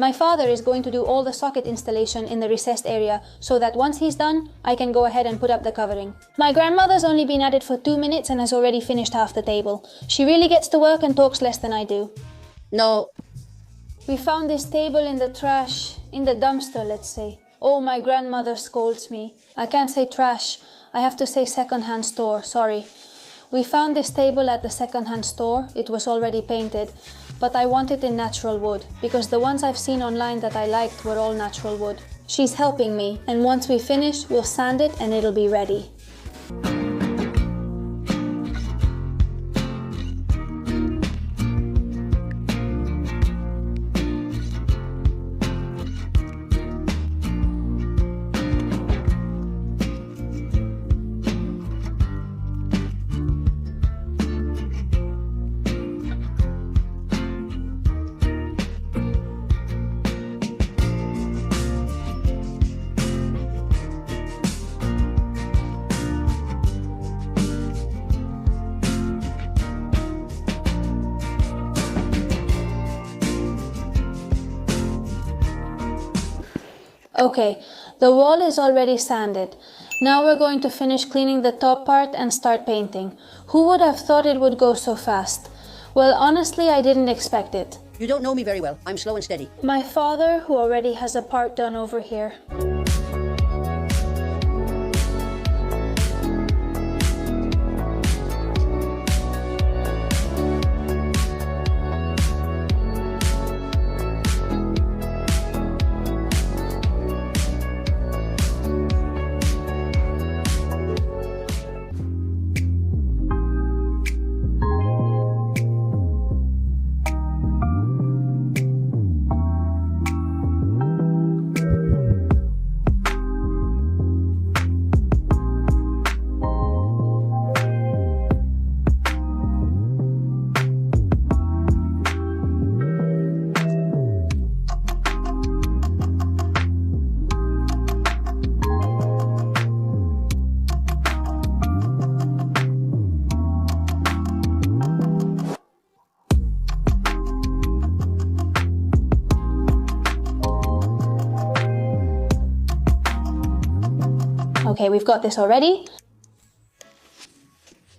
My father is going to do all the socket installation in the recessed area so that once he's done, I can go ahead and put up the covering. My grandmother's only been at it for 2 minutes and has already finished half the table. She really gets to work and talks less than I do. No. We found this table in the trash, in the dumpster, let's say. Oh, my grandmother scolds me. I can't say trash. I have to say second-hand store, sorry. We found this table at the second-hand store. It was already painted, but I want it in natural wood because the ones I've seen online that I liked were all natural wood. She's helping me, and once we finish, we'll sand it and it'll be ready. Okay, the wall is already sanded. Now we're going to finish cleaning the top part and start painting. Who would have thought it would go so fast? Well, honestly, I didn't expect it. You don't know me very well. I'm slow and steady. My father, who already has a part done over here. Okay, we've got this already.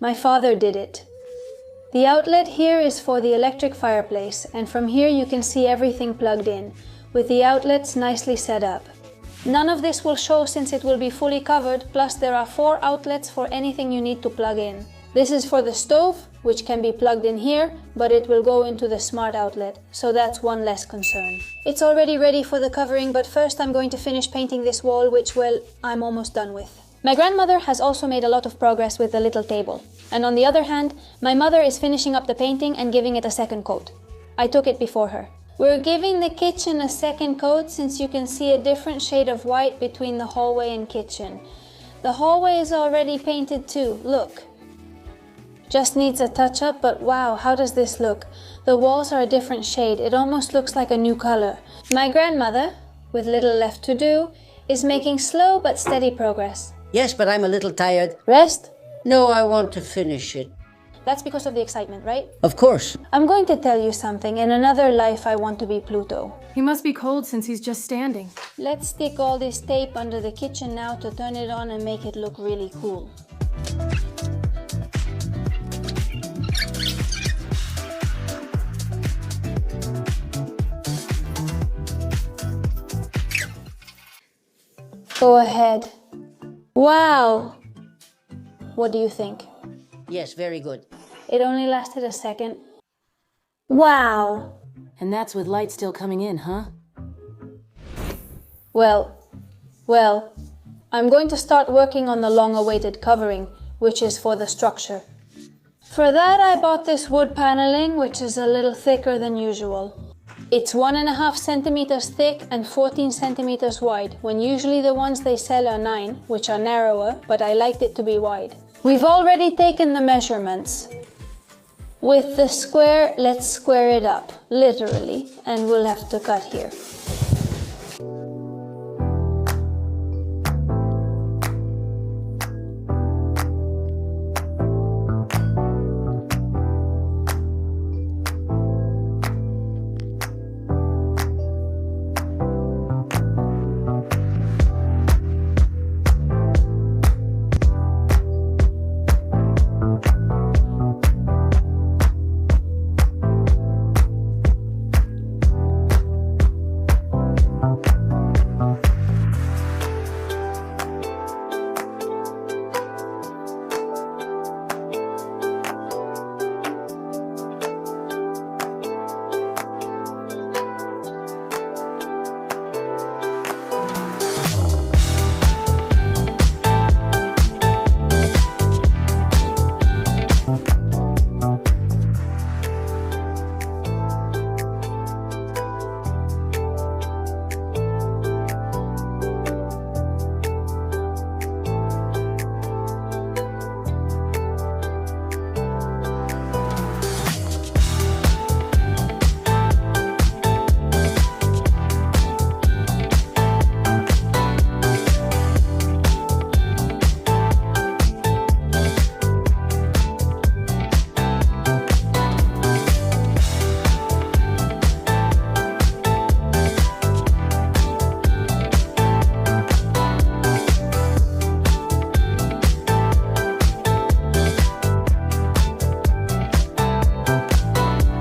My father did it. The outlet here is for the electric fireplace, and from here you can see everything plugged in, with the outlets nicely set up. None of this will show since it will be fully covered, plus there are 4 outlets for anything you need to plug in. This is for the stove, which can be plugged in here, but it will go into the smart outlet, so that's one less concern. It's already ready for the covering, but first I'm going to finish painting this wall, which, well, I'm almost done with. My grandmother has also made a lot of progress with the little table. And on the other hand, my mother is finishing up the painting and giving it a second coat. I took it before her. We're giving the kitchen a second coat since you can see a different shade of white between the hallway and kitchen. The hallway is already painted too, look. Just needs a touch-up, but wow, how does this look? The walls are a different shade, it almost looks like a new color. My grandmother, with little left to do, is making slow but steady progress. Yes, but I'm a little tired. Rest? No, I want to finish it. That's because of the excitement, right? Of course. I'm going to tell you something. In another life, I want to be Pluto. He must be cold since he's just standing. Let's stick all this tape under the kitchen now to turn it on and make it look really cool. Go ahead. Wow! What do you think? Yes, very good. It only lasted a second. Wow! And that's with light still coming in, huh? Well, I'm going to start working on the long-awaited covering, which is for the structure. For that, I bought this wood paneling, which is a little thicker than usual. It's 1.5 centimeters thick and 14 centimeters wide, when usually the ones they sell are 9, which are narrower, but I liked it to be wide. We've already taken the measurements. With the square, let's square it up, literally, and we'll have to cut here.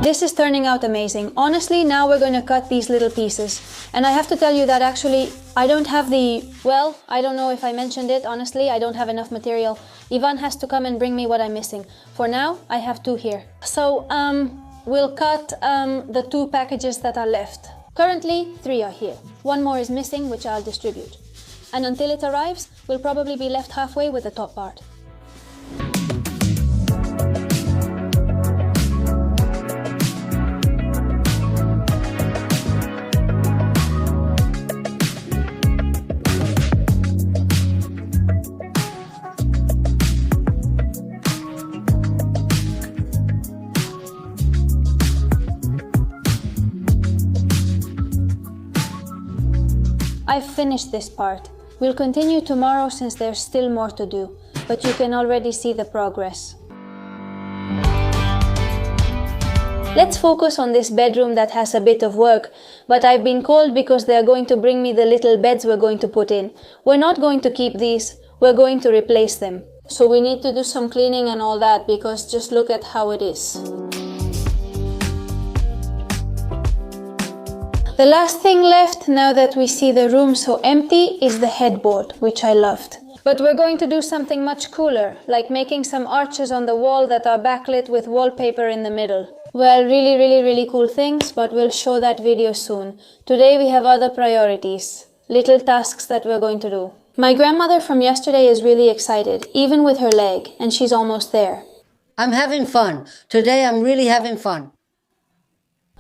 This is turning out amazing. Honestly, now we're going to cut these little pieces. And I have to tell you that actually, I don't have well, I don't know if I mentioned it, honestly, I don't have enough material. Ivan has to come and bring me what I'm missing. For now, I have 2 here. So, we'll cut the 2 packages that are left. Currently, 3 are here. 1 more is missing, which I'll distribute. And until it arrives, we'll probably be left halfway with the top part. I've finished this part. We'll continue tomorrow since there's still more to do, but you can already see the progress. Let's focus on this bedroom that has a bit of work, but I've been called because they're going to bring me the little beds we're going to put in. We're not going to keep these, we're going to replace them. So we need to do some cleaning and all that because just look at how it is. The last thing left, now that we see the room so empty, is the headboard, which I loved. But we're going to do something much cooler, like making some arches on the wall that are backlit with wallpaper in the middle. Well, really cool things, but we'll show that video soon. Today we have other priorities, little tasks that we're going to do. My grandmother from yesterday is really excited, even with her leg, and she's almost there. I'm having fun. Today I'm really having fun.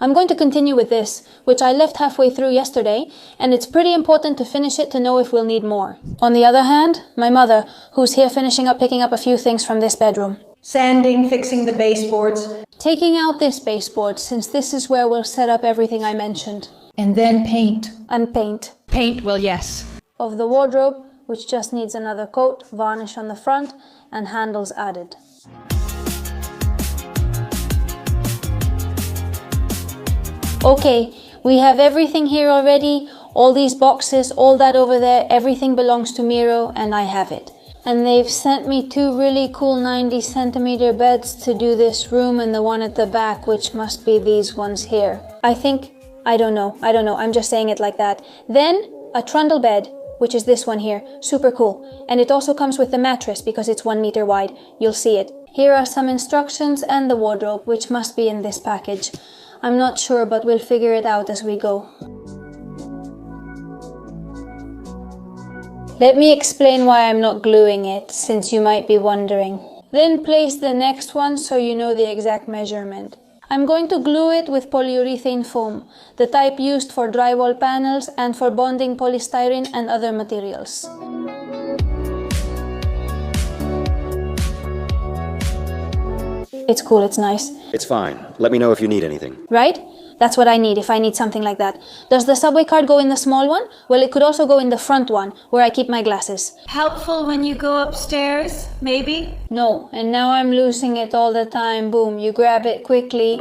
I'm going to continue with this, which I left halfway through yesterday, and it's pretty important to finish it to know if we'll need more. On the other hand, my mother, who's here picking up a few things from this bedroom. Sanding, fixing the baseboards. Taking out this baseboard, since this is where we'll set up everything I mentioned. And then paint. And paint. Paint, well, yes. Of the wardrobe, which just needs another coat, varnish on the front, and handles added. Okay, we have everything here already, all these boxes, all that over there, everything belongs to Miro and I have it. And they've sent me 2 really cool 90 centimeter beds to do this room and the one at the back, which must be these ones here. I don't know, I'm just saying it like that. Then a trundle bed, which is this one here, super cool. And it also comes with the mattress because it's 1 meter wide, you'll see it. Here are some instructions and the wardrobe, which must be in this package. I'm not sure, but we'll figure it out as we go. Let me explain why I'm not gluing it, since you might be wondering. Then place the next one so you know the exact measurement. I'm going to glue it with polyurethane foam, the type used for drywall panels and for bonding polystyrene and other materials. It's cool, it's nice. It's fine. Let me know if you need anything. Right? That's what I need if I need something like that. Does the subway card go in the small one? Well, it could also go in the front one, where I keep my glasses. Helpful when you go upstairs, maybe? No, and now I'm losing it all the time. Boom, you grab it quickly.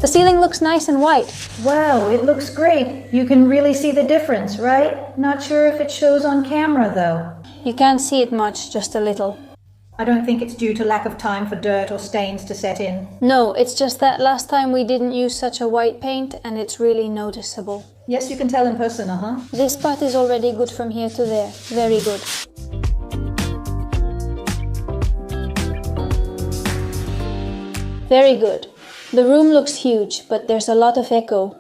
The ceiling looks nice and white. Wow, it looks great. You can really see the difference, right? Not sure if it shows on camera, though. You can't see it much, just a little. I don't think it's due to lack of time for dirt or stains to set in. No, it's just that last time we didn't use such a white paint and it's really noticeable. Yes, you can tell in person, This part is already good from here to there. Very good. Very good. The room looks huge, but there's a lot of echo.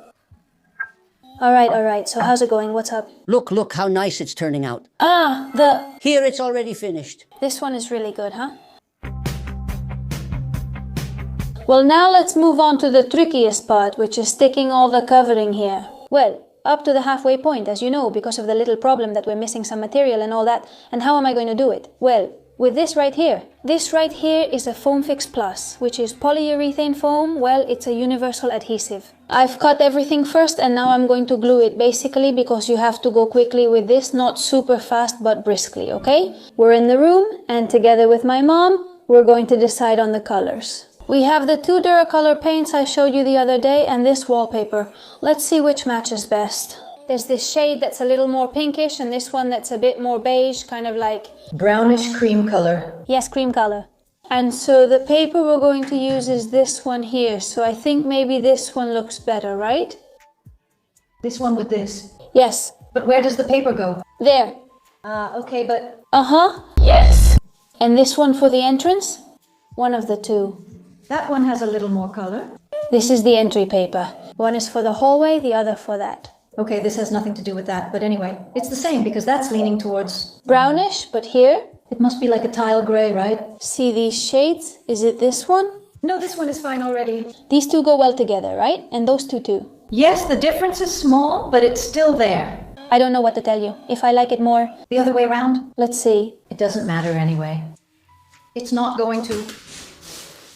Alright, so how's it going? What's up? Look how nice it's turning out. Here it's already finished. This one is really good, huh? Well, now let's move on to the trickiest part, which is sticking all the covering here. Well, up to the halfway point, as you know, because of the little problem that we're missing some material and all that. And how am I going to do it? Well, with this right here. This right here is a Foam Fix Plus, which is polyurethane foam. Well, it's a universal adhesive. I've cut everything first and now I'm going to glue it, basically because you have to go quickly with this, not super fast but briskly, okay? We're in the room and together with my mom, we're going to decide on the colors. We have the 2 Duracolor paints I showed you the other day and this wallpaper. Let's see which matches best. There's this shade that's a little more pinkish and this one that's a bit more beige, kind of like... Brownish cream color. Yes, cream color. And so the paper we're going to use is this one here. So I think maybe this one looks better, right? This one with this. Yes. But where does the paper go? There. Okay, but... Uh-huh. Yes. And this one for the entrance? One of the two. That one has a little more color. This is the entry paper. One is for the hallway, the other for that. Okay, this has nothing to do with that, but anyway, it's the same because that's leaning towards... Brownish, but here? It must be like a tile gray, right? See these shades? Is it this one? No, this one is fine already. These two go well together, right? And those two too. Yes, the difference is small, but it's still there. I don't know what to tell you. If I like it more... The other way around? Let's see. It doesn't matter anyway. It's not going to...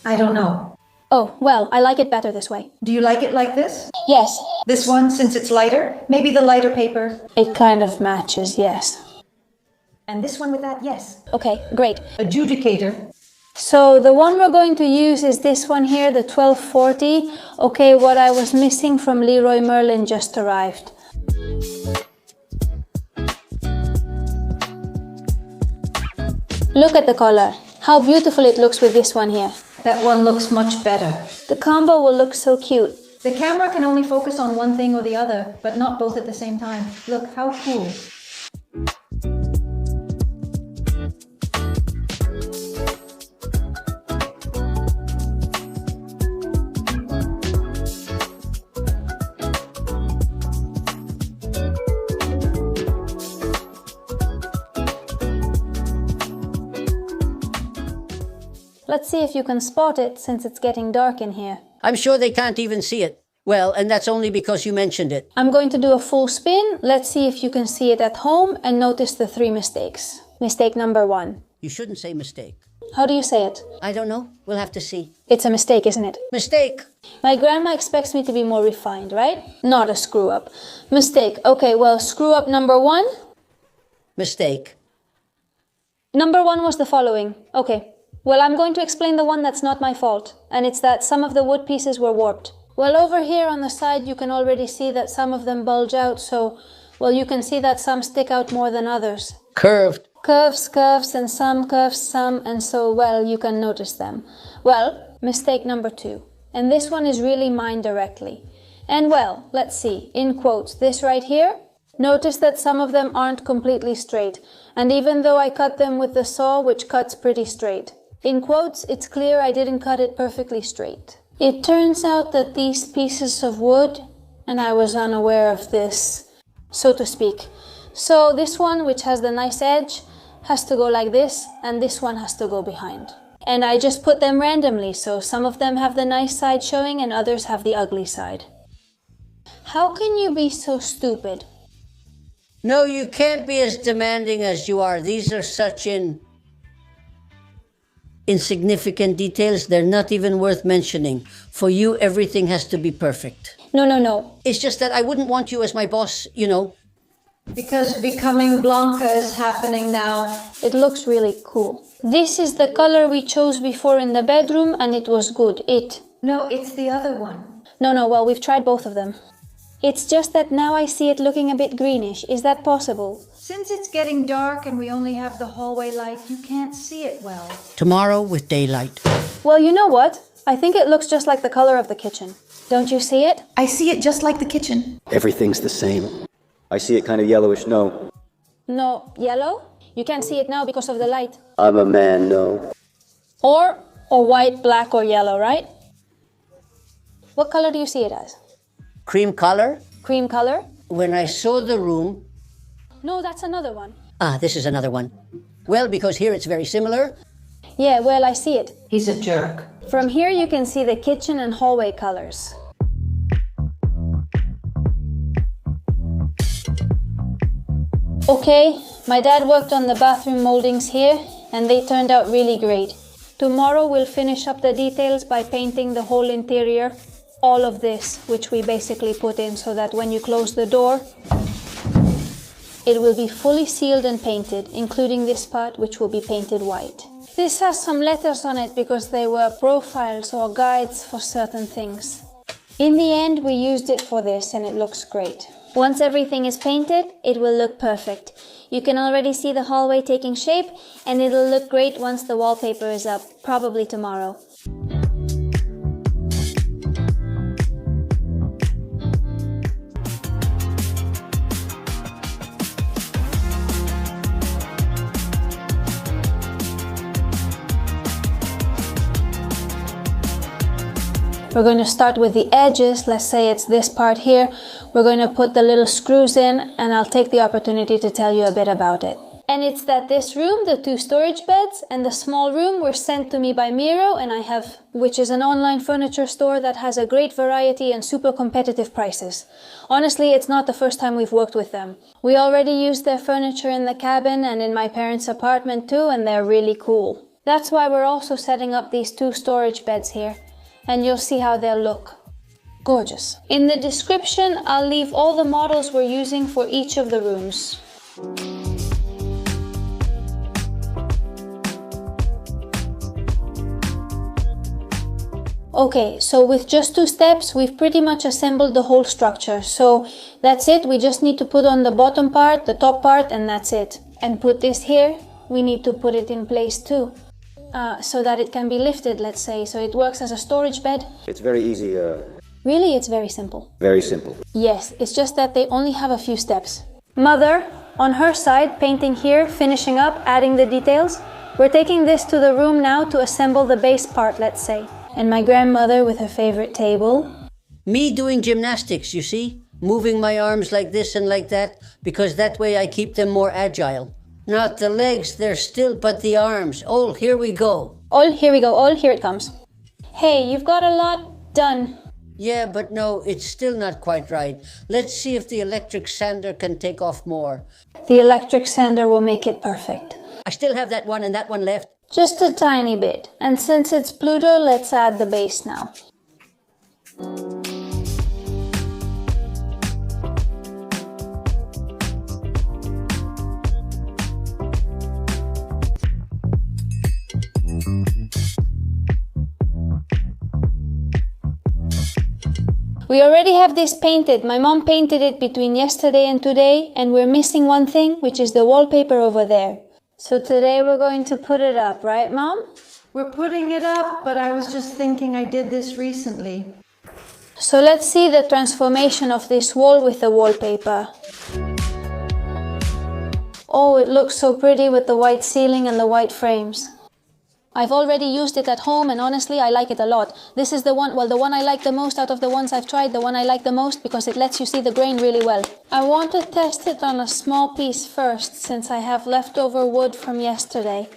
I don't know. Oh, well, I like it better this way. Do you like it like this? Yes. This one, since it's lighter? Maybe the lighter paper? It kind of matches, yes. And this one with that? Yes. Okay, great. Adjudicator. So the one we're going to use is this one here, the 1240. Okay, what I was missing from Leroy Merlin just arrived. Look at the color. How beautiful it looks with this one here. That one looks much better. The combo will look so cute. The camera can only focus on one thing or the other, but not both at the same time. Look, how cool. Let's see if you can spot it since it's getting dark in here. I'm sure they can't even see it. Well, and that's only because you mentioned it. I'm going to do a full spin. Let's see if you can see it at home and notice the 3 mistakes. Mistake number 1. You shouldn't say mistake. How do you say it? I don't know. We'll have to see. It's a mistake, isn't it? Mistake. My grandma expects me to be more refined, right? Not a screw up. Mistake. Okay, well, screw up number 1. Mistake. Number 1 was the following. Okay. Well, I'm going to explain the one that's not my fault, and it's that some of the wood pieces were warped. Well, over here on the side, you can already see that some of them bulge out, so, well, you can see that some stick out more than others. Curved. Curves, and some curves, some, and so, well, you can notice them. Well, mistake number 2. And this one is really mine directly. And well, let's see, in quotes, this right here, notice that some of them aren't completely straight, and even though I cut them with the saw, which cuts pretty straight. In quotes, it's clear I didn't cut it perfectly straight. It turns out that these pieces of wood, and I was unaware of this, so to speak. So this one, which has the nice edge, has to go like this, and this one has to go behind. And I just put them randomly, so some of them have the nice side showing and others have the ugly side. How can you be so stupid? No, you can't be as demanding as you are. These are such insignificant details, they're not even worth mentioning. For you, everything has to be perfect. No. It's just that I wouldn't want you as my boss, you know. Because becoming Blanca is happening now. It looks really cool. This is the color we chose before in the bedroom, and it was good. No, it's the other one. No, well, we've tried both of them. It's just that now I see it looking a bit greenish. Is that possible? Since it's getting dark and we only have the hallway light, you can't see it well. Tomorrow with daylight. Well, you know what? I think it looks just like the color of the kitchen. Don't you see it? I see it just like the kitchen. Everything's the same. I see it kind of yellowish, no. No, yellow? You can't see it now because of the light. I'm a man, no. Or white, black, or yellow, right? What color do you see it as? Cream color. Cream color? When I saw the room... No, that's another one. Ah, this is another one. Well, because here it's very similar. Yeah, well, I see it. He's a jerk. From here you can see the kitchen and hallway colors. Okay, my dad worked on the bathroom moldings here, and they turned out really great. Tomorrow we'll finish up the details by painting the whole interior. All of this, which we basically put in so that when you close the door, it will be fully sealed and painted, including this part, which will be painted white. This has some letters on it because they were profiles or guides for certain things. In the end, we used it for this and it looks great. Once everything is painted, it will look perfect. You can already see the hallway taking shape, and it'll look great once the wallpaper is up, probably tomorrow. We're going to start with the edges. Let's say it's this part here. We're going to put the little screws in, and I'll take the opportunity to tell you a bit about it. And it's that this room, the 2 storage beds, and the small room were sent to me by Miro, which is an online furniture store that has a great variety and super competitive prices. Honestly, it's not the first time we've worked with them. We already used their furniture in the cabin and in my parents' apartment too, and they're really cool. That's why we're also setting up these 2 storage beds here. And you'll see how they'll look. Gorgeous. In the description, I'll leave all the models we're using for each of the rooms. Okay, so with just 2 steps, we've pretty much assembled the whole structure. So that's it. We just need to put on the bottom part, the top part, and that's it. And put this here. We need to put it in place too. So that it can be lifted, let's say, so it works as a storage bed. It's very easy. Really, it's very simple. Very simple. Yes, it's just that they only have a few steps. Mother, on her side, painting here, finishing up, adding the details. We're taking this to the room now to assemble the base part, let's say. And my grandmother with her favorite table. Me doing gymnastics, you see? Moving my arms like this and like that, because that way I keep them more agile. Not the legs, they're still, but the arms. Oh, here we go. Oh, here we go. Oh, here it comes. Hey, you've got a lot done. Yeah, but no, it's still not quite right. Let's see if the electric sander can take off more. The electric sander will make it perfect. I still have that one and that one left. Just a tiny bit. And since it's Pluto, let's add the base now. We already have this painted. My mom painted it between yesterday and today, and we're missing one thing, which is the wallpaper over there. So today we're going to put it up, right, Mom? We're putting it up, but I was just thinking I did this recently. So let's see the transformation of this wall with the wallpaper. Oh, it looks so pretty with the white ceiling and the white frames. I've already used it at home, and honestly I like it a lot. This is the one, well, the one I like the most out of the ones I've tried, the one I like the most because it lets you see the grain really well. I want to test it on a small piece first, since I have leftover wood from yesterday.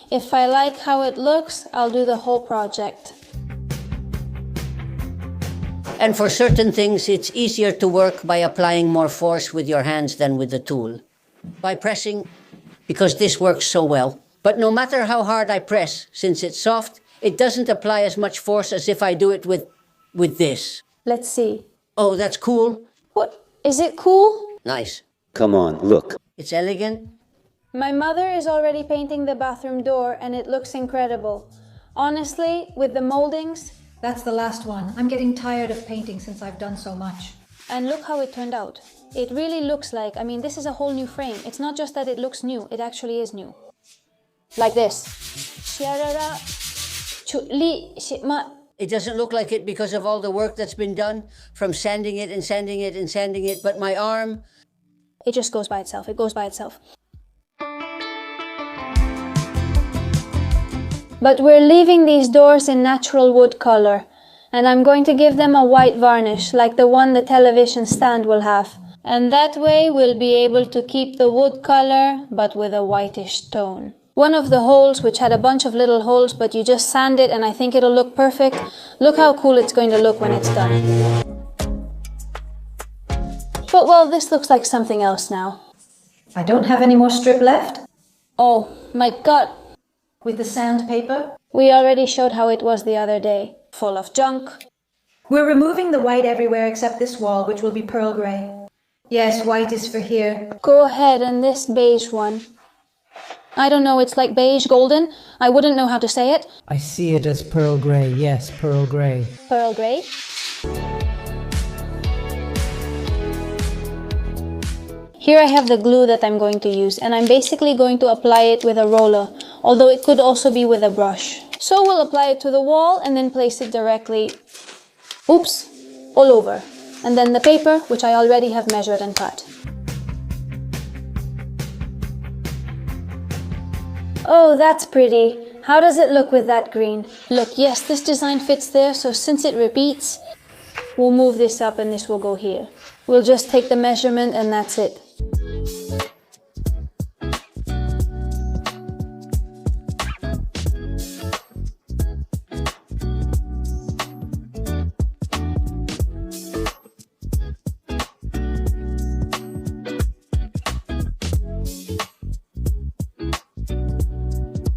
If I like how it looks, I'll do the whole project. And for certain things, it's easier to work by applying more force with your hands than with the tool. By pressing, because this works so well. But no matter how hard I press, since it's soft, it doesn't apply as much force as if I do it with this. Let's see. Oh, that's cool. What? Is it cool? Nice. Come on, look. It's elegant. My mother is already painting the bathroom door, and it looks incredible. Honestly, with the moldings... That's the last one. I'm getting tired of painting since I've done so much. And look how it turned out. It really looks like, this is a whole new frame. It's not just that it looks new, it actually is new. Like this. It doesn't look like it because of all the work that's been done, from sanding it and sanding it and sanding it, but my arm... It just goes by itself. It goes by itself. But we're leaving these doors in natural wood color, and I'm going to give them a white varnish, like the one the television stand will have. And that way we'll be able to keep the wood color, but with a whitish tone. One of the holes, which had a bunch of little holes, but you just sand it and I think it'll look perfect. Look how cool it's going to look when it's done. But well, this looks like something else now. I don't have any more strip left. Oh my god. With the sandpaper? We already showed how it was the other day. Full of junk. We're removing the white everywhere except this wall, which will be pearl grey. Yes, white is for here. Go ahead, and this beige one. I don't know, it's like beige golden. I wouldn't know how to say it. I see it as pearl grey, yes, pearl grey. Pearl grey. Here I have the glue that I'm going to use, and I'm basically going to apply it with a roller, although it could also be with a brush. So we'll apply it to the wall and then place it directly, oops, all over. And then the paper, which I already have measured and cut. Oh, that's pretty. How does it look with that green? Look, yes, this design fits there, so since it repeats, we'll move this up and this will go here. We'll just take the measurement and that's it.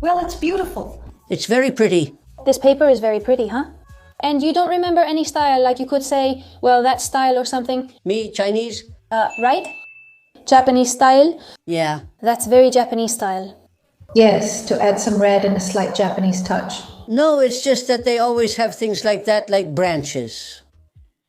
Well, it's beautiful. It's very pretty. This paper is very pretty, huh? And you don't remember any style, like you could say, well, that style or something? Me, Chinese? Right? Japanese style? Yeah. That's very Japanese style. Yes, to add some red and a slight Japanese touch. No, it's just that they always have things like that, like branches.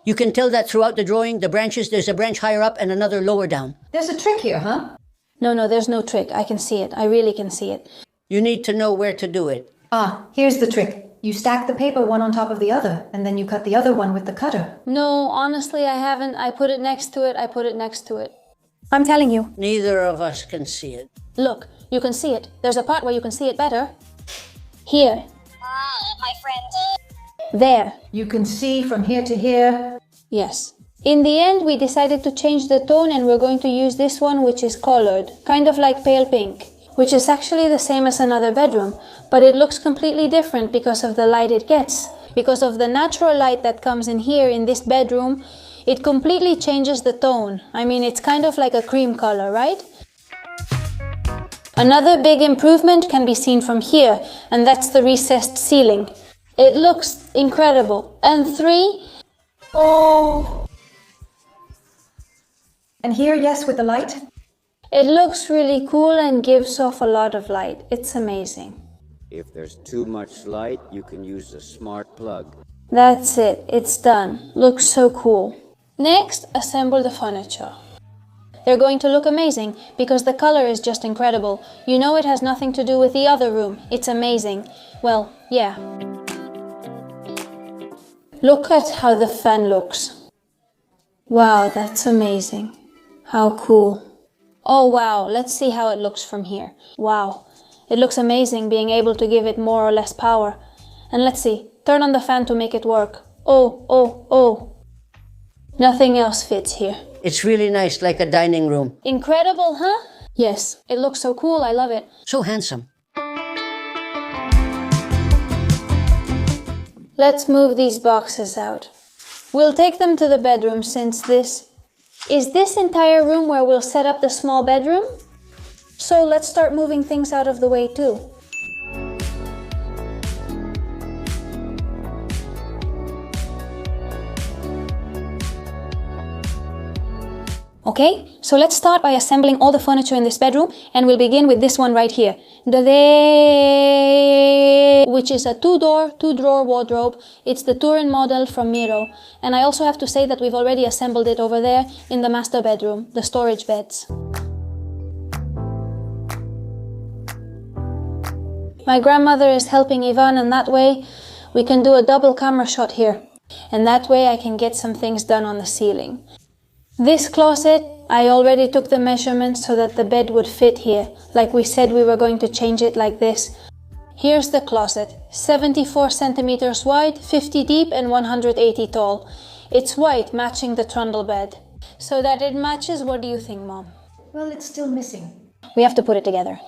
You can tell that throughout the drawing, the branches, there's a branch higher up and another lower down. There's a trick here, huh? No, there's no trick. I can see it. I really can see it. You need to know where to do it. Ah, here's the trick. You stack the paper one on top of the other, and then you cut the other one with the cutter. No, honestly, I haven't. I put it next to it. I'm telling you. Neither of us can see it. Look, you can see it. There's a part where you can see it better. Here. My friend. There. You can see from here to here. Yes. In the end, we decided to change the tone and we're going to use this one, which is colored, kind of like pale pink, which is actually the same as another bedroom, but it looks completely different because of the light it gets. Because of the natural light that comes in here in this bedroom, it completely changes the tone. I mean, it's kind of like a cream color, right? Another big improvement can be seen from here, and that's the recessed ceiling. It looks incredible. And 3, oh! And here, yes, with the light. It looks really cool and gives off a lot of light. It's amazing. If there's too much light, you can use a smart plug. That's it. It's done. Looks so cool. Next, assemble the furniture. They're going to look amazing because the color is just incredible. You know it has nothing to do with the other room. It's amazing. Well, yeah. Look at how the fan looks. Wow, that's amazing. How cool. Oh wow, let's see how it looks from here. Wow, it looks amazing being able to give it more or less power. And let's see, turn on the fan to make it work. Oh. Nothing else fits here. It's really nice, like a dining room. Incredible, huh? Yes, it looks so cool, I love it. So handsome. Let's move these boxes out. We'll take them to the bedroom since is this entire room where we'll set up the small bedroom? So let's start moving things out of the way too. Okay, so let's start by assembling all the furniture in this bedroom, and we'll begin with this one right here. Which is a two-drawer wardrobe. It's the Turin model from Miro. And I also have to say that we've already assembled it over there in the master bedroom, the storage beds. My grandmother is helping Ivan, and that way we can do a double camera shot here. And that way I can get some things done on the ceiling. This closet, I already took the measurements so that the bed would fit here. Like we said, we were going to change it like this. Here's the closet, 74 centimeters wide, 50 deep and 180 tall. It's white, matching the trundle bed. So that it matches, what do you think, Mom? Well, it's still missing. We have to put it together.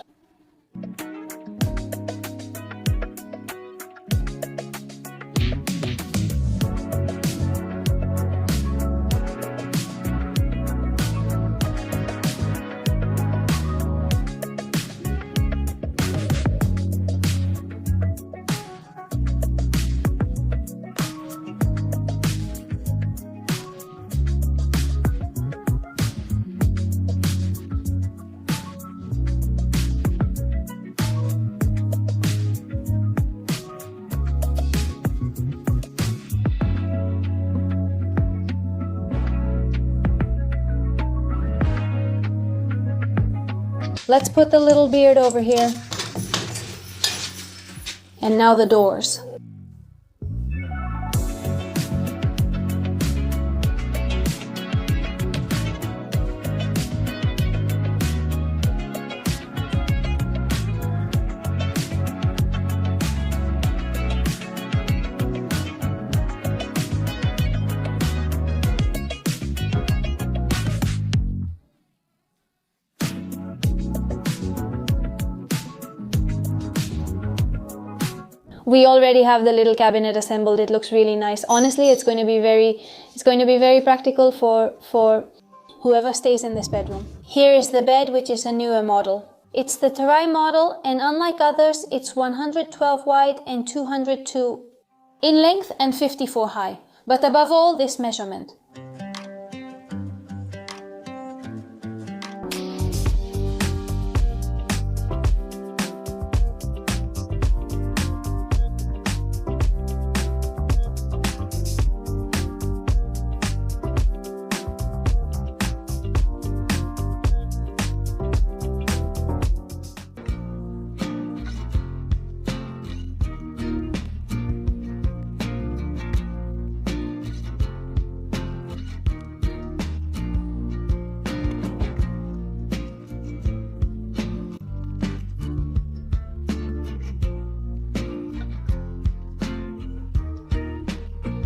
Let's put the little beard over here. And now the doors. We already have the little cabinet assembled. It looks really nice. Honestly, it's going to be very practical for whoever stays in this bedroom. Here is the bed, which is a newer model. It's the Tarai model, and unlike others, it's 112 wide and 202 in length and 54 high. But above all, this measurement.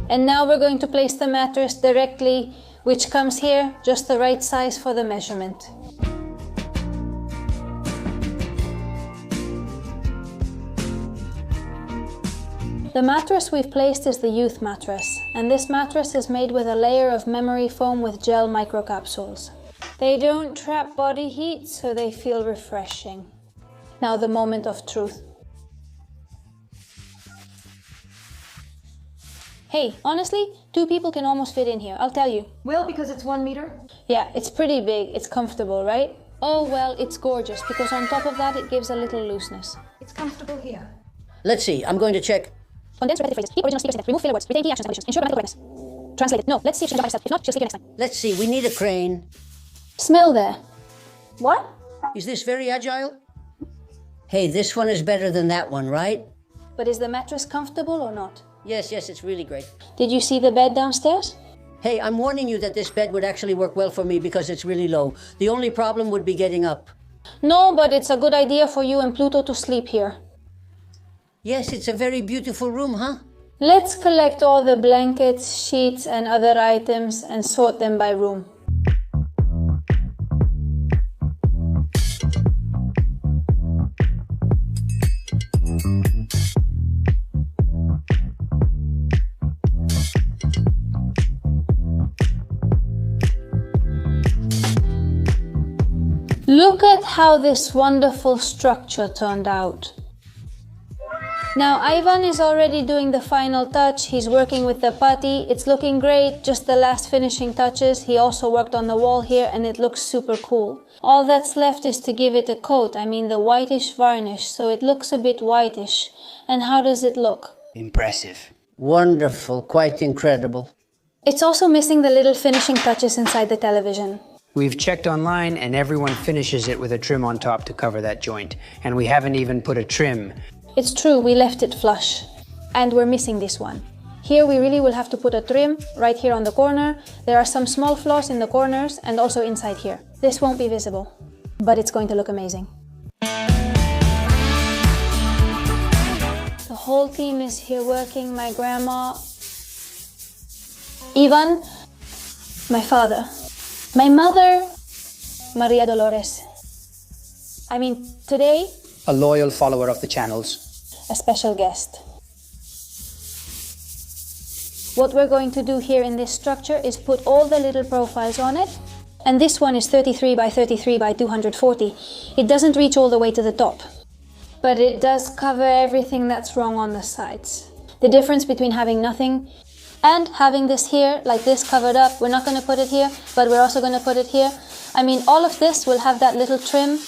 And now we're going to place the mattress directly, which comes here, just the right size for the measurement. The mattress we've placed is the youth mattress, and this mattress is made with a layer of memory foam with gel microcapsules. They don't trap body heat, so they feel refreshing. Now the moment of truth. Hey, honestly, 2 people can almost fit in here, I'll tell you. Well, because it's 1 meter? Yeah, it's pretty big, it's comfortable, right? Oh well, it's gorgeous, because on top of that it gives a little looseness. It's comfortable here. Let's see, I'm going to check. Condense repetitive phrases, keep original speaker sentence, remove filler words, retain key actions and conditions, ensure grammatical correctness. Translate it. No, let's see if she can do it herself. If not, she'll sleep here next time. Let's see, we need a crane. Smell there. What? Is this very agile? Hey, this one is better than that one, right? But is the mattress comfortable or not? Yes, it's really great. Did you see the bed downstairs? Hey, I'm warning you that this bed would actually work well for me because it's really low. The only problem would be getting up. No, but it's a good idea for you and Pluto to sleep here. Yes, it's a very beautiful room, huh? Let's collect all the blankets, sheets and other items and sort them by room. Look at how this wonderful structure turned out. Now Ivan is already doing the final touch. He's working with the putty. It's looking great, just the last finishing touches. He also worked on the wall here and it looks super cool. All that's left is to give it a coat, I mean the whitish varnish, so it looks a bit whitish. And how does it look? Impressive. Wonderful, quite incredible. It's also missing the little finishing touches inside the television. We've checked online and everyone finishes it with a trim on top to cover that joint. And we haven't even put a trim. It's true, we left it flush. And we're missing this one. Here we really will have to put a trim right here on the corner. There are some small flaws in the corners and also inside here. This won't be visible, but it's going to look amazing. The whole team is here working. My grandma, Ivan, my father, my mother, Maria Dolores. I mean, today, A loyal follower of the channels. a special guest. What we're going to do here in this structure is put all the little profiles on it. And this one is 33 by 33 by 240. It doesn't reach all the way to the top, but it does cover everything that's wrong on the sides. The difference between having nothing and having this here, like this covered up, we're not going to put it here, but we're also going to put it here. I mean, all of this will have that little trim.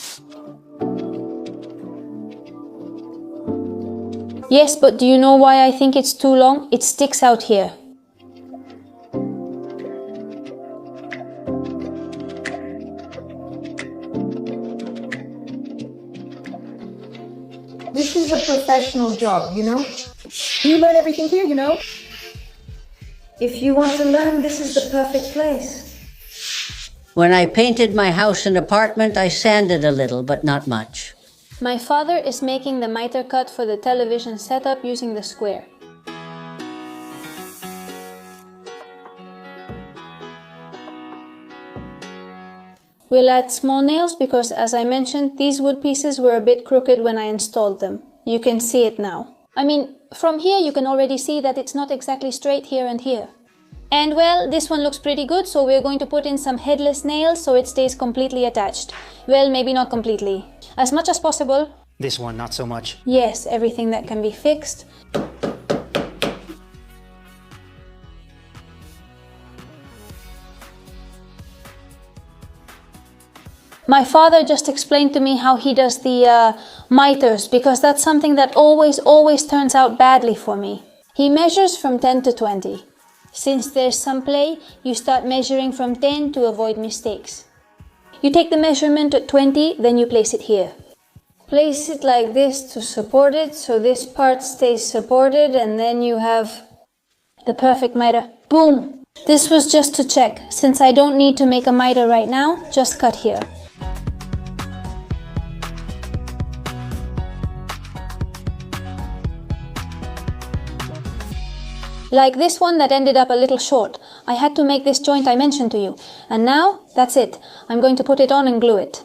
Yes, but do you know why I think it's too long? It sticks out here. This is a professional job, you know? You learn everything here, you know? If you want to learn, this is the perfect place. When I painted my house and apartment, I sanded a little, but not much. My father is making the miter cut for the television setup using the square. We'll add small nails because, as I mentioned, these wood pieces were a bit crooked when I installed them. You can see it now. I mean, from here you can already see that it's not exactly straight here and here. And well, this one looks pretty good, so we're going to put in some headless nails so it stays completely attached. Well, maybe not completely. As much as possible. This one, not so much. Yes, everything that can be fixed. My father just explained to me how he does the miters, because that's something that always turns out badly for me. He measures from 10 to 20. Since there's some play, you start measuring from 10 to avoid mistakes. You take the measurement at 20, then you place it here. Place it like this to support it, so this part stays supported, and then you have the perfect miter. Boom! This was just to check. Since I don't need to make a miter right now, just cut here. Like this one that ended up a little short. I had to make this joint I mentioned to you. And now, that's it. I'm going to put it on and glue it.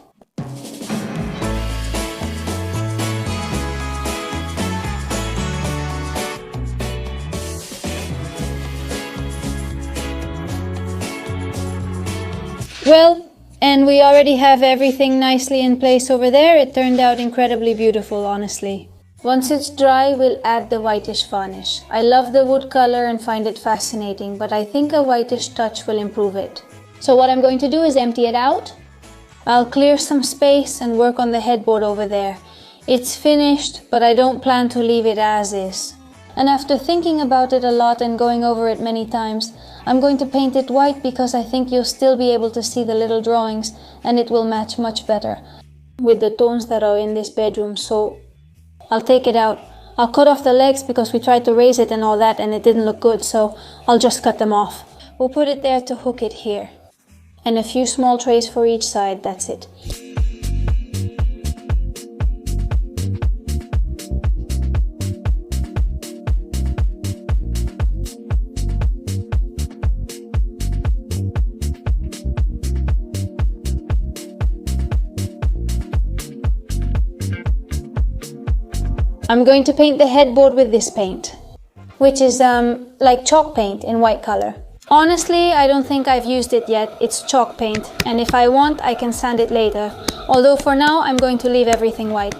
Well, and we already have everything nicely in place over there. It turned out incredibly beautiful, honestly. Once it's dry, we'll add the whitish varnish. I love the wood color and find it fascinating, but I think a whitish touch will improve it. So what I'm going to do is empty it out. I'll clear some space and work on the headboard over there. It's finished, but I don't plan to leave it as is. And after thinking about it a lot and going over it many times, I'm going to paint it white because I think you'll still be able to see the little drawings and it will match much better with the tones that are in this bedroom. So I'll take it out. I'll cut off the legs because we tried to raise it and all that and it didn't look good, so I'll just cut them off. We'll put it there to hook it here. And a few small trays for each side, that's it. I'm going to paint the headboard with this paint, which is like chalk paint in white color. Honestly, I don't think I've used it yet. It's chalk paint, and if I want, I can sand it later. Although for now, I'm going to leave everything white.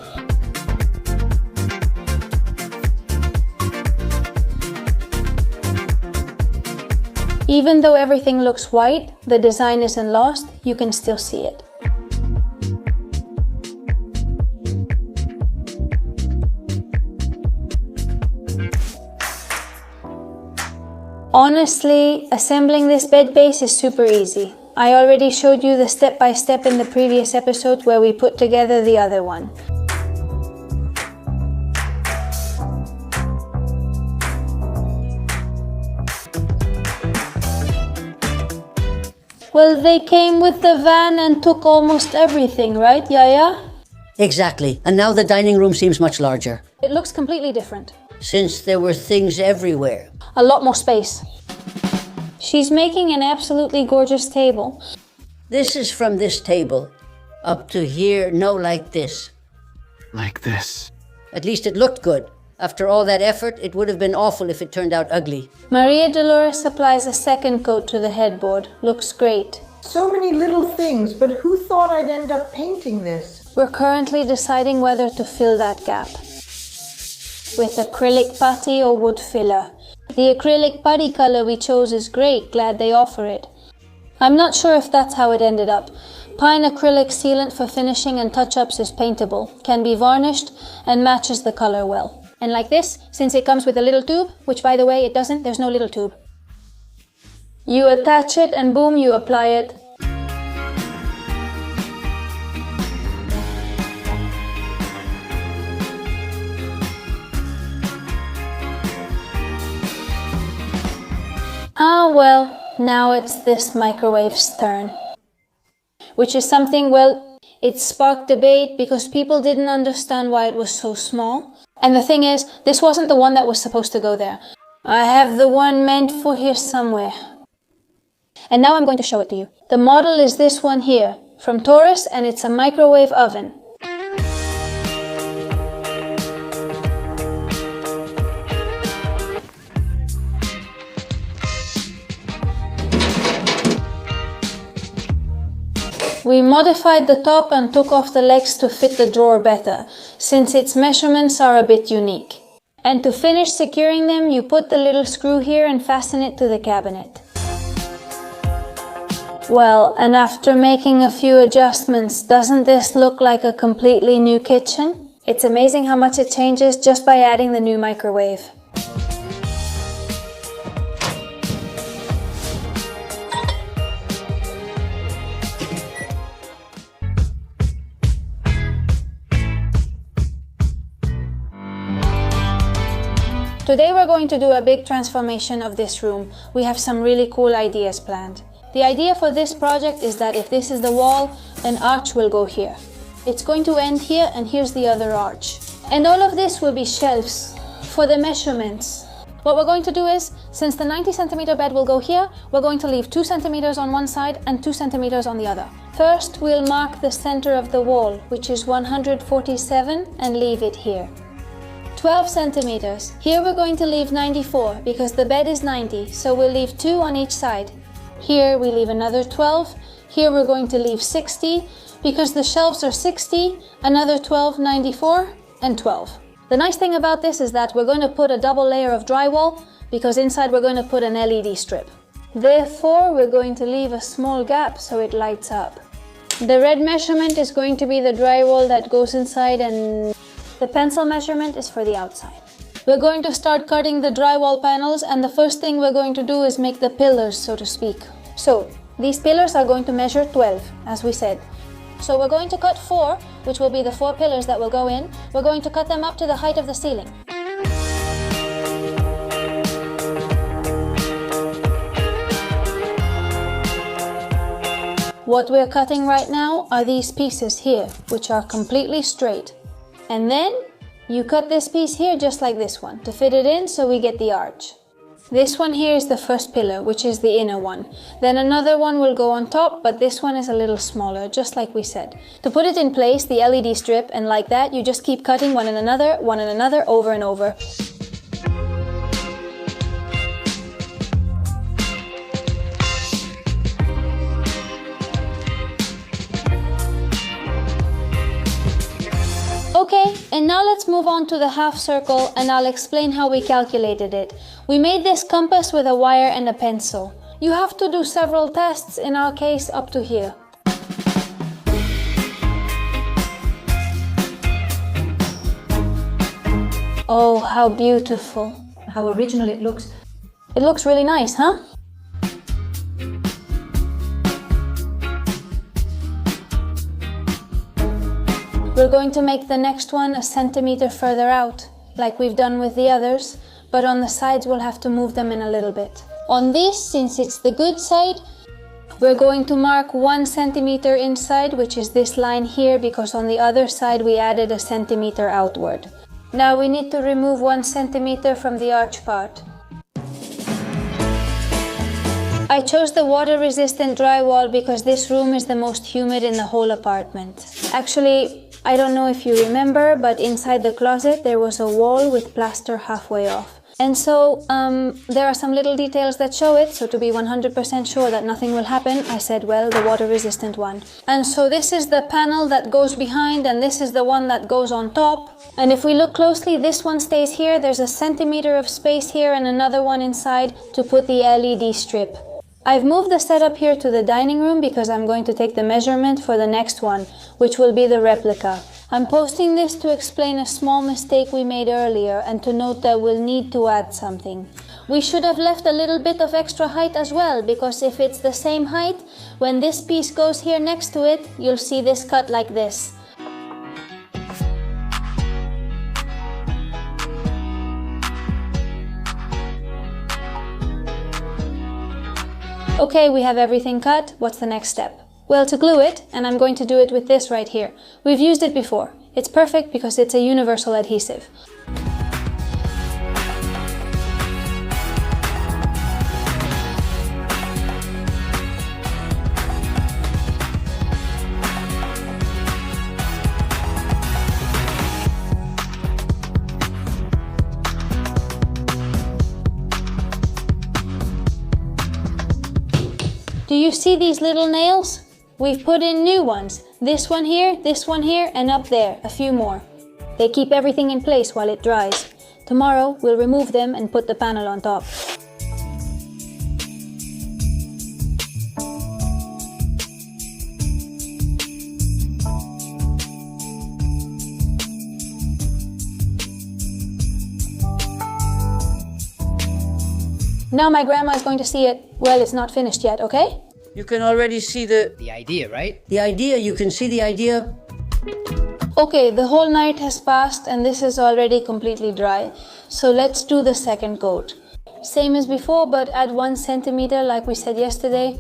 Even though everything looks white, the design isn't lost, you can still see it. Honestly, assembling this bed base is super easy. I already showed you the step-by-step in the previous episode where we put together the other one. Well, they came with the van and took almost everything, right, Yaya? Exactly. And now the dining room seems much larger. It looks completely different. Since there were things everywhere. A lot more space. She's making an absolutely gorgeous table. This is from this table up to here, no, like this. Like this. At least it looked good. After all that effort, it would have been awful if it turned out ugly. Maria Dolores applies a second coat to the headboard. Looks great. So many little things, but who thought I'd end up painting this? We're currently deciding whether to fill that gap with acrylic putty or wood filler. The acrylic putty color we chose is great, glad they offer it. I'm not sure if that's how it ended up. Pine acrylic sealant for finishing and touch-ups is paintable, can be varnished, and matches the color well. And like this, since it comes with a little tube, which by the way it doesn't, there's no little tube. You attach it and boom, you apply it. well, now it's this microwave's turn. Which is something, well, it sparked debate because people didn't understand why it was so small. And the thing is, this wasn't the one that was supposed to go there. I have the one meant for here somewhere. And now I'm going to show it to you. The model is this one here, from Taurus, and it's a microwave oven. We modified the top and took off the legs to fit the drawer better, since its measurements are a bit unique. And to finish securing them, you put the little screw here and fasten it to the cabinet. Well, and after making a few adjustments, doesn't this look like a completely new kitchen? It's amazing how much it changes just by adding the new microwave. Today we're going to do a big transformation of this room. We have some really cool ideas planned. The idea for this project is that if this is the wall, an arch will go here. It's going to end here, and here's the other arch. And all of this will be shelves for the measurements. What we're going to do is, since the 90 centimeter bed will go here, we're going to leave 2 centimeters on one side and 2 centimeters on the other. First, we'll mark the center of the wall, which is 147, and leave it here. 12 centimeters. Here we're going to leave 94 because the bed is 90, so we'll leave 2 on each side. Here we leave another 12. Here we're going to leave 60 because the shelves are 60, another 12, 94, and 12. The nice thing about this is that we're going to put a double layer of drywall because inside we're going to put an LED strip. Therefore, we're going to leave a small gap so it lights up. The red measurement is going to be the drywall that goes inside, and the pencil measurement is for the outside. We're going to start cutting the drywall panels, and the first thing we're going to do is make the pillars, so to speak. So, these pillars are going to measure 12, as we said. So we're going to cut 4, which will be the 4 pillars that will go in. We're going to cut them up to the height of the ceiling. What we're cutting right now are these pieces here, which are completely straight. And then you cut this piece here just like this one to fit it in so we get the arch. This one here is the first pillar, which is the inner one. Then another one will go on top, but this one is a little smaller, just like we said. To put it in place, the LED strip, and like that, you just keep cutting one in another, over and over. Okay, and now let's move on to the half circle, and I'll explain how we calculated it. We made this compass with a wire and a pencil. You have to do several tests, in our case up to here. Oh, how beautiful. How original it looks. It looks really nice, huh? We're going to make the next one a centimeter further out, like we've done with the others, but on the sides we'll have to move them in a little bit. On this, since it's the good side, we're going to mark 1 centimeter inside, which is this line here, because on the other side we added a centimeter outward. Now we need to remove 1 centimeter from the arch part. I chose the water-resistant drywall because this room is the most humid in the whole apartment. Actually, I don't know if you remember, but inside the closet there was a wall with plaster halfway off. And so there are some little details that show it, so to be 100% sure that nothing will happen, I said, well, the water-resistant one. And so this is the panel that goes behind, and this is the one that goes on top. And if we look closely, this one stays here. There's a centimeter of space here and another one inside to put the LED strip. I've moved the setup here to the dining room because I'm going to take the measurement for the next one, which will be the replica. I'm posting this to explain a small mistake we made earlier and to note that we'll need to add something. We should have left a little bit of extra height as well, because if it's the same height, when this piece goes here next to it, you'll see this cut like this. Okay, we have everything cut. What's the next step? Well, to glue it, and I'm going to do it with this right here. We've used it before. It's perfect because it's a universal adhesive. Do you see these little nails? We've put in new ones. This one here, and up there, a few more. They keep everything in place while it dries. Tomorrow, we'll remove them and put the panel on top. Now my grandma is going to see it. Well, it's not finished yet, okay? You can already see the idea, right? The idea, you can see the idea. Okay, the whole night has passed and this is already completely dry. So let's do the second coat. Same as before, but add 1 centimeter like we said yesterday.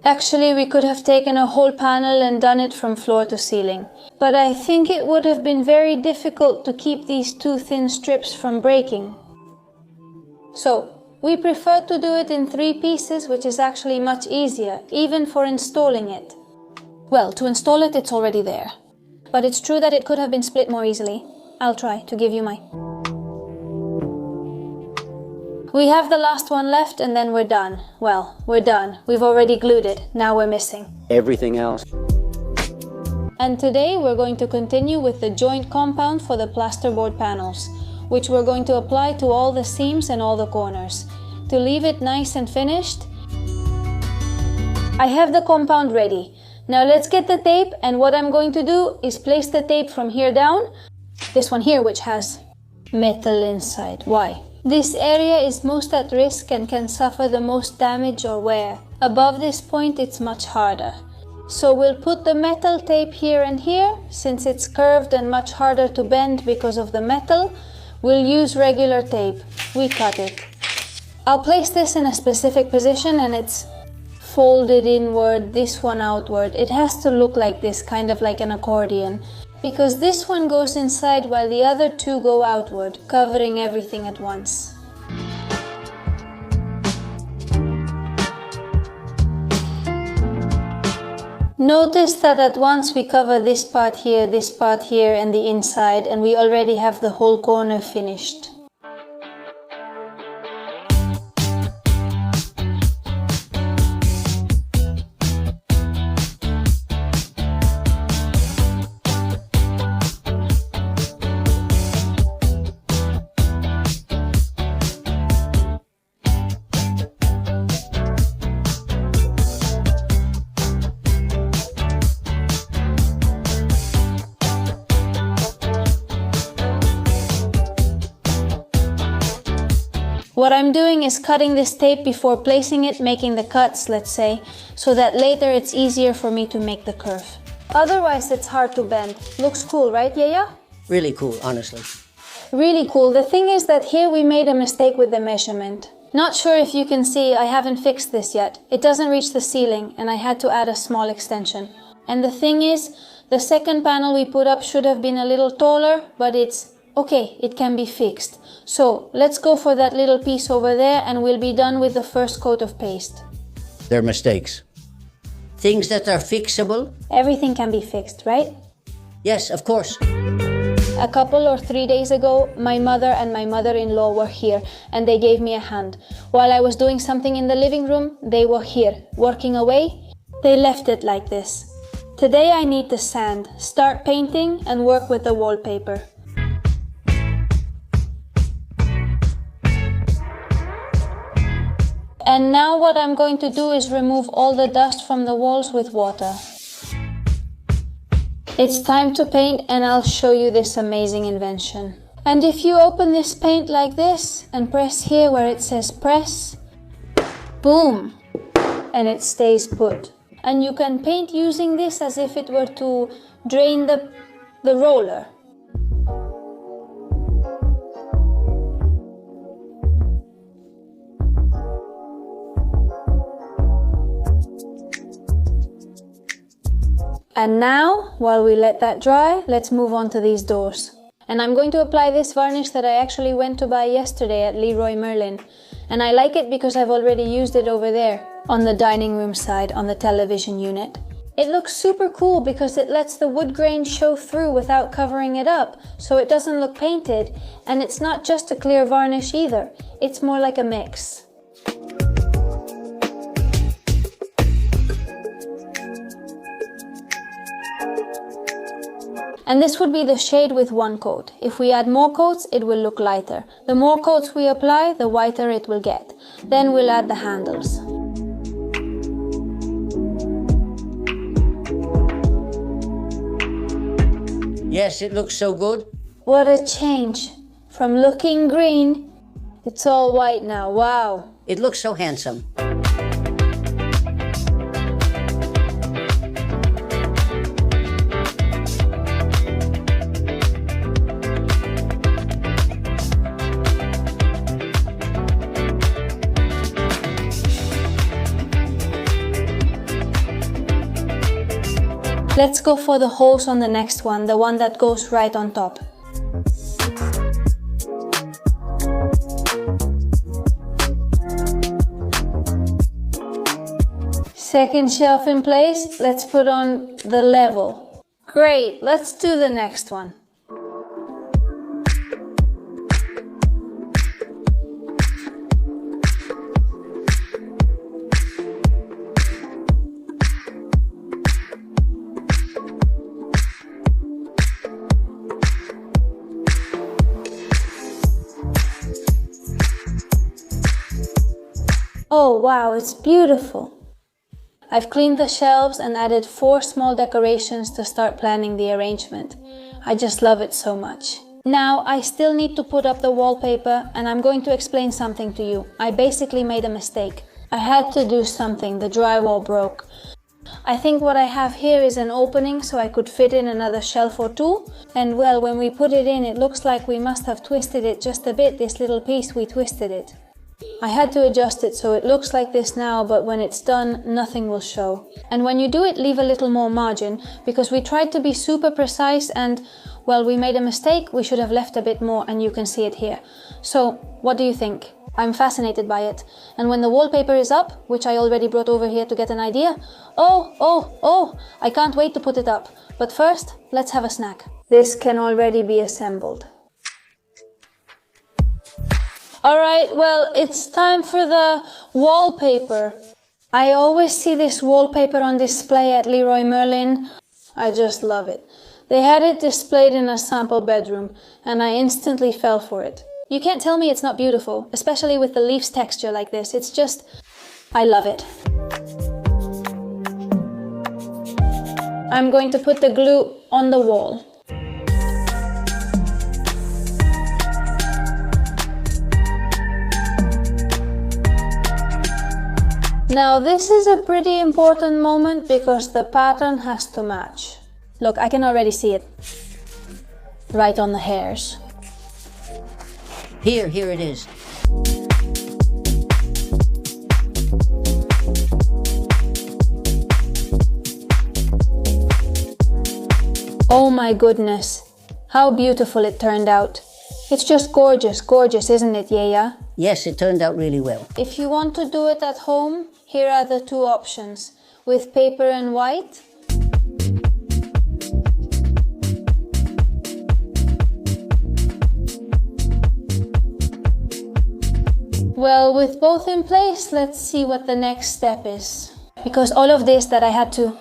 Actually, we could have taken a whole panel and done it from floor to ceiling. But I think it would have been very difficult to keep these 2 thin strips from breaking. So, we prefer to do it in 3 pieces, which is actually much easier, even for installing it. Well, to install it, it's already there. But it's true that it could have been split more easily. I'll try to give you my... We have the last one left and then we're done. Well, we're done. We've already glued it. Now we're missing Everything else. And today we're going to continue with the joint compound for the plasterboard panels, which we're going to apply to all the seams and all the corners. To leave it nice and finished, I have the compound ready. Now let's get the tape, and what I'm going to do is place the tape from here down. This one here, which has metal inside. Why? This area is most at risk and can suffer the most damage or wear. Above this point, it's much harder. So we'll put the metal tape here and here. Since it's curved and much harder to bend because of the metal, we'll use regular tape. We cut it. I'll place this in a specific position and it's folded inward, this one outward. It has to look like this, kind of like an accordion. Because this one goes inside while the other 2 go outward, covering everything at once. Notice that at once we cover this part here, and the inside, and we already have the whole corner finished. What I'm doing is cutting this tape before placing it, making the cuts, let's say, so that later it's easier for me to make the curve. Otherwise it's hard to bend. Looks cool, right, Yaya? Really cool, honestly. Really cool. The thing is that here we made a mistake with the measurement. Not sure if you can see, I haven't fixed this yet. It doesn't reach the ceiling and I had to add a small extension. And the thing is, the second panel we put up should have been a little taller, but it's okay, it can be fixed. So let's go for that little piece over there and we'll be done with the first coat of paste. They're mistakes. Things that are fixable? Everything can be fixed, right? Yes, of course. A couple or 3 days ago, my mother and my mother-in-law were here and they gave me a hand. While I was doing something in the living room, they were here, working away. They left it like this. Today I need the sand, start painting and work with the wallpaper. And now what I'm going to do is remove all the dust from the walls with water. It's time to paint and I'll show you this amazing invention. And if you open this paint like this and press here where it says press, boom, and it stays put. And you can paint using this as if it were to drain the roller. And now, while we let that dry, let's move on to these doors. And I'm going to apply this varnish that I actually went to buy yesterday at Leroy Merlin. And I like it because I've already used it over there, on the dining room side, on the television unit. It looks super cool because it lets the wood grain show through without covering it up, so it doesn't look painted, and it's not just a clear varnish either, it's more like a mix. And this would be the shade with one coat. If we add more coats, it will look lighter. The more coats we apply, the whiter it will get. Then we'll add the handles. Yes, it looks so good. What a change. From looking green, it's all white now. Wow. It looks so handsome. Let's go for the hose on the next one, the one that goes right on top. Second shelf in place, let's put on the level. Great, let's do the next one. Oh wow, it's beautiful. I've cleaned the shelves and added 4 small decorations to start planning the arrangement. I just love it so much. Now I still need to put up the wallpaper, and I'm going to explain something to you. I basically made a mistake. I had to do something, the drywall broke. I think what I have here is an opening so I could fit in another shelf or 2. And well, when we put it in, it looks like we must have twisted it just a bit, this little piece, we twisted it. I had to adjust it so it looks like this now, but when it's done, nothing will show. And when you do it, leave a little more margin, because we tried to be super precise and, well, we made a mistake. We should have left a bit more, and you can see it here. So, what do you think? I'm fascinated by it. And when the wallpaper is up, which I already brought over here to get an idea, oh, I can't wait to put it up. But first, let's have a snack. This can already be assembled. Alright, well, it's time for the wallpaper. I always see this wallpaper on display at Leroy Merlin. I just love it. They had it displayed in a sample bedroom, and I instantly fell for it. You can't tell me it's not beautiful, especially with the leaves texture like this. It's just, I love it. I'm going to put the glue on the wall. Now this is a pretty important moment because the pattern has to match. Look, I can already see it. Right on the hairs. Here it is. Oh my goodness, how beautiful it turned out. It's just gorgeous, isn't it, Yeya? Yes, it turned out really well. If you want to do it at home, here are the 2 options, with paper and white. Well, with both in place, let's see what the next step is. Because all of this that I had to,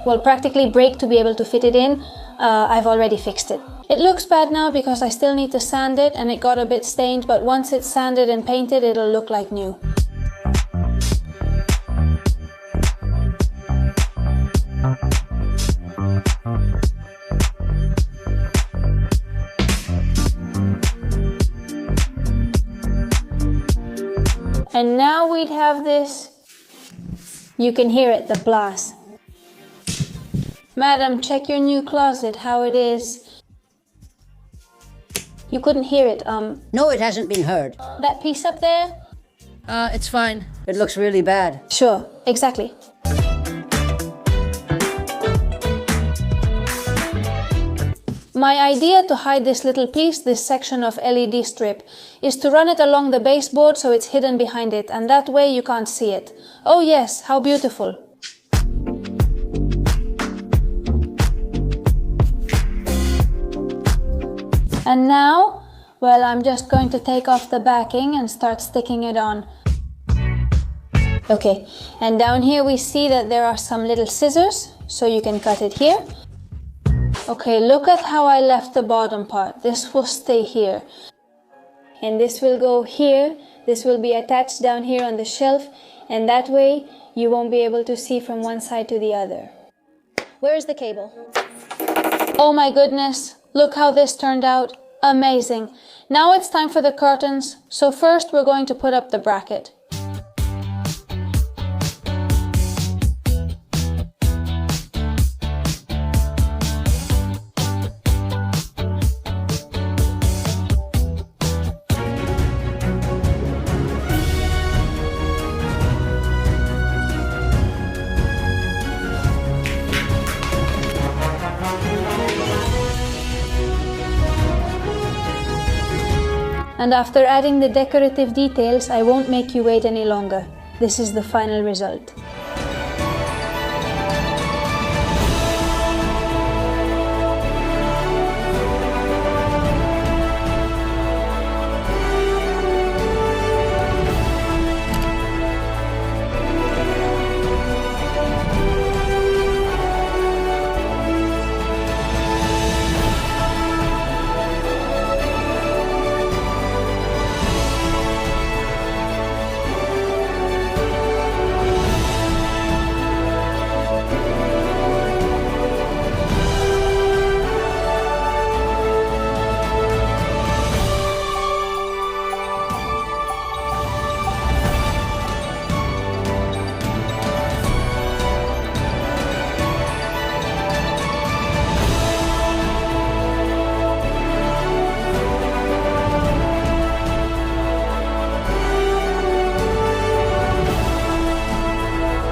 well, practically break to be able to fit it in, I've already fixed it. It looks bad now because I still need to sand it and it got a bit stained, but once it's sanded and painted, it'll look like new. And now we'd have this, you can hear it, the blast. Madam, check your new closet, how it is. You couldn't hear it, No, it hasn't been heard. that piece up there? It's fine. It looks really bad. Sure, exactly. My idea to hide this little piece, this section of LED strip, is to run it along the baseboard so it's hidden behind it, and that way you can't see it. Oh yes, how beautiful. And now, well, I'm just going to take off the backing and start sticking it on. Okay, and down here we see that there are some little scissors, so you can cut it here. Okay, look at how I left the bottom part. This will stay here. And this will go here. This will be attached down here on the shelf. And that way, you won't be able to see from one side to the other. Where is the cable? Oh my goodness, look how this turned out. Amazing. Now it's time for the curtains. So first we're going to put up the bracket. And after adding the decorative details, I won't make you wait any longer. This is the final result.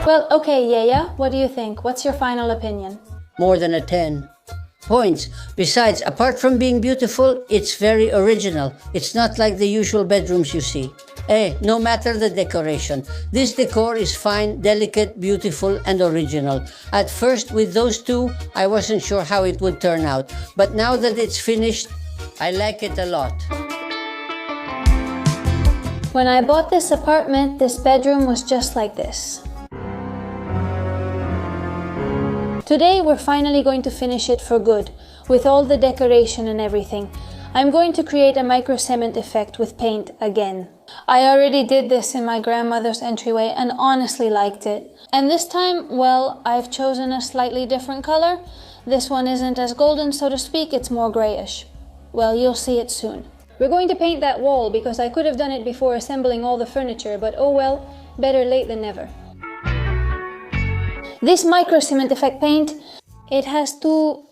Well, okay, Yaya, what do you think? What's your final opinion? More than a 10. Points. Besides, apart from being beautiful, it's very original. It's not like the usual bedrooms you see. No matter the decoration, this decor is fine, delicate, beautiful, and original. At first, with those two, I wasn't sure how it would turn out. But now that it's finished, I like it a lot. When I bought this apartment, this bedroom was just like this. Today we're finally going to finish it for good, with all the decoration and everything. I'm going to create a microcement effect with paint again. I already did this in my grandmother's entryway and honestly liked it. And this time, well, I've chosen a slightly different color. This one isn't as golden, so to speak, it's more grayish. Well, you'll see it soon. We're going to paint that wall because I could have done it before assembling all the furniture, but oh well, better late than never. This microcement effect paint, it has two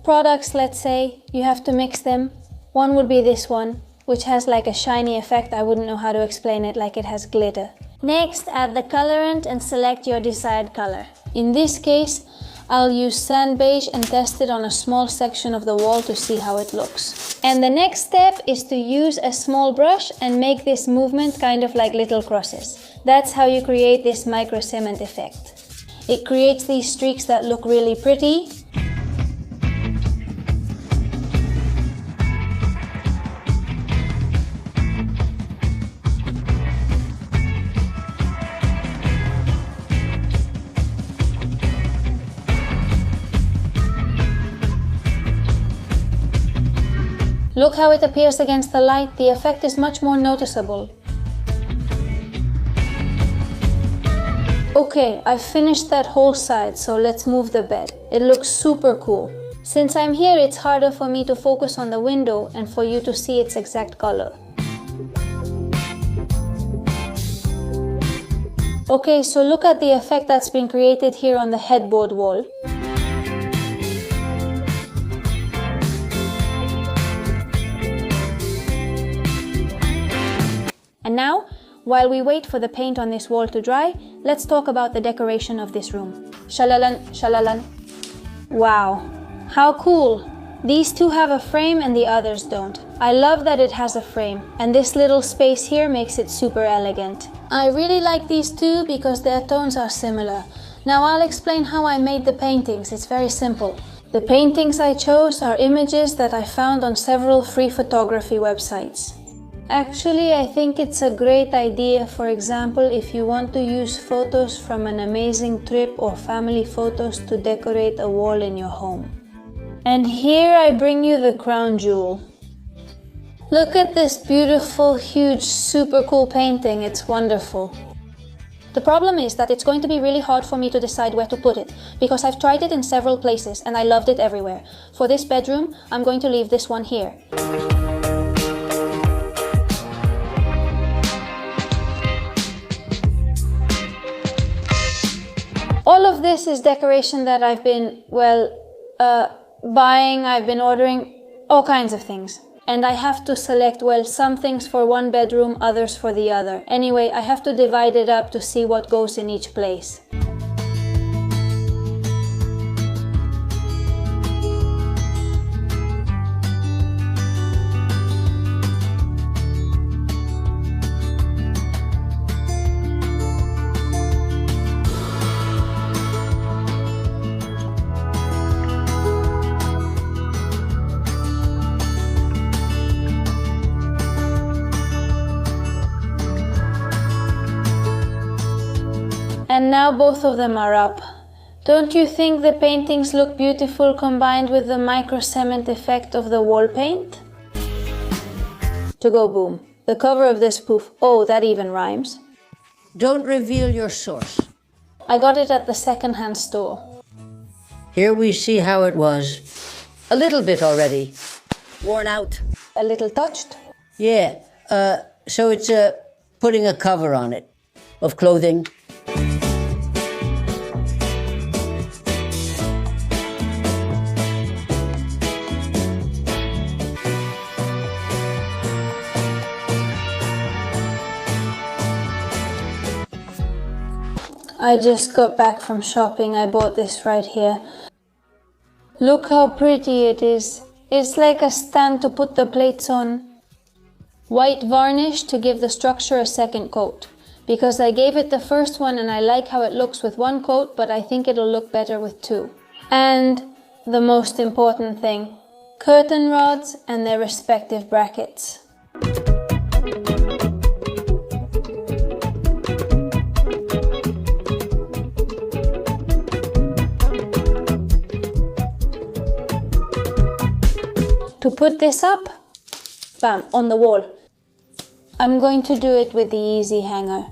products, let's say. You have to mix them. One would be this one, which has like a shiny effect. I wouldn't know how to explain it, like it has glitter. Next, add the colorant and select your desired color. In this case, I'll use sand beige and test it on a small section of the wall to see how it looks. And the next step is to use a small brush and make this movement kind of like little crosses. That's how you create this microcement effect. It creates these streaks that look really pretty. Look how it appears against the light. The effect is much more noticeable. Okay, I've finished that whole side, so let's move the bed. It looks super cool. Since I'm here, it's harder for me to focus on the window and for you to see its exact color. Okay, so look at the effect that's been created here on the headboard wall. And now, while we wait for the paint on this wall to dry, let's talk about the decoration of this room. Shalalan, shalalan. Wow, how cool! These two have a frame and the others don't. I love that it has a frame, and this little space here makes it super elegant. I really like these two because their tones are similar. Now I'll explain how I made the paintings. It's very simple. The paintings I chose are images that I found on several free photography websites. Actually, I think it's a great idea, for example, if you want to use photos from an amazing trip or family photos to decorate a wall in your home. And here I bring you the crown jewel. Look at this beautiful, huge, super cool painting. It's wonderful. The problem is that it's going to be really hard for me to decide where to put it, because I've tried it in several places and I loved it everywhere. For this bedroom, I'm going to leave this one here. All of this is decoration that I've been, buying. I've been ordering all kinds of things. And I have to select, some things for one bedroom, others for the other. Anyway, I have to divide it up to see what goes in each place. And now both of them are up. Don't you think the paintings look beautiful combined with the microcement effect of the wall paint? To go boom. The cover of this poof, oh, that even rhymes. Don't reveal your source. I got it at the second-hand store. Here we see how it was. A little bit already. Worn out. A little touched? Yeah, so it's putting a cover on it of clothing. I just got back from shopping. I bought this right here. Look how pretty it is. It's like a stand to put the plates on. White varnish to give the structure a second coat. Because I gave it the first one and I like how it looks with one coat, but I think it'll look better with two. And the most important thing, curtain rods and their respective brackets. To put this up, bam, on the wall. I'm going to do it with the easy hanger.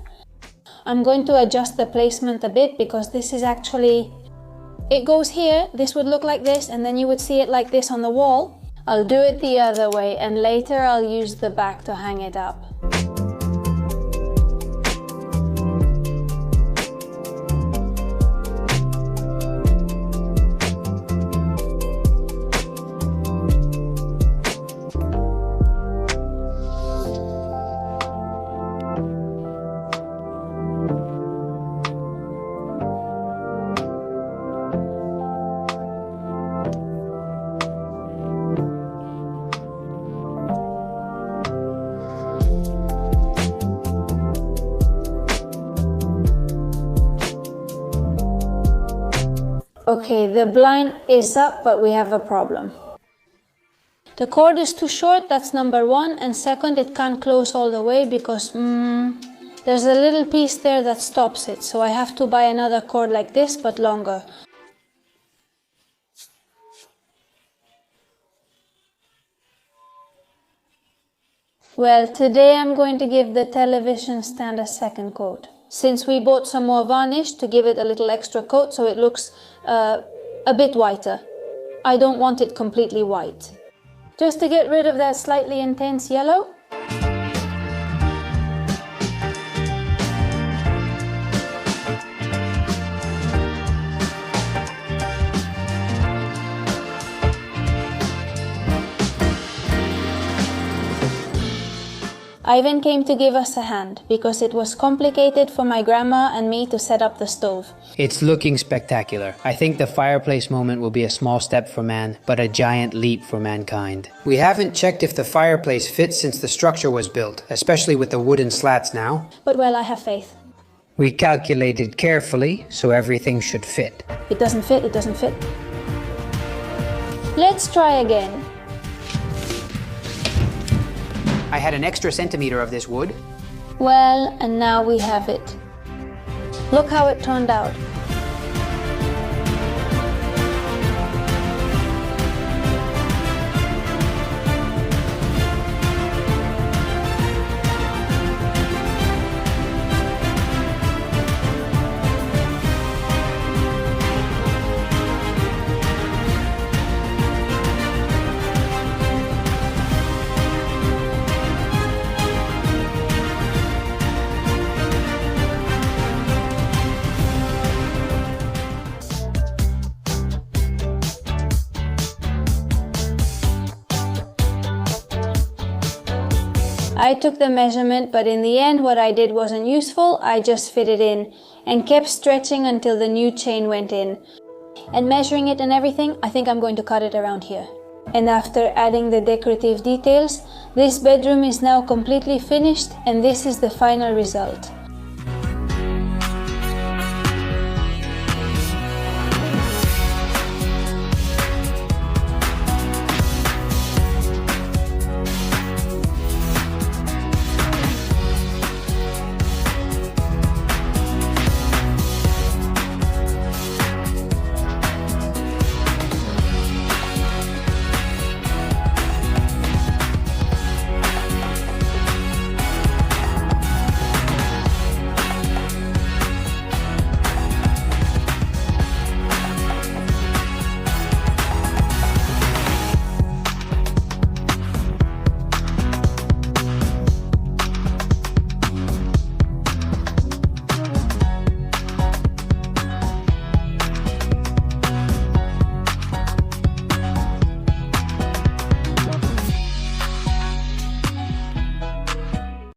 I'm going to adjust the placement a bit because this is actually, it goes here, this would look like this, and then you would see it like this on the wall. I'll do it the other way, and later I'll use the back to hang it up. Okay, the blind is up, but we have a problem. The cord is too short, that's number one, and second, it can't close all the way because there's a little piece there that stops it, so I have to buy another cord like this, but longer. Well, today I'm going to give the television stand a second coat. Since we bought some more varnish to give it a little extra coat so it looks a bit whiter. I don't want it completely white. Just to get rid of that slightly intense yellow. Ivan came to give us a hand because it was complicated for my grandma and me to set up the stove. It's looking spectacular. I think the fireplace moment will be a small step for man, but a giant leap for mankind. We haven't checked if the fireplace fits since the structure was built, especially with the wooden slats now. But well, I have faith. We calculated carefully, so everything should fit. It doesn't fit, it doesn't fit. Let's try again. I had an extra centimeter of this wood. Well, and now we have it. Look how it turned out. I took the measurement, but in the end what I did wasn't useful. I just fit it in and kept stretching until the new chain went in. And measuring it and everything, I think I'm going to cut it around here. And after adding the decorative details, this bedroom is now completely finished and this is the final result.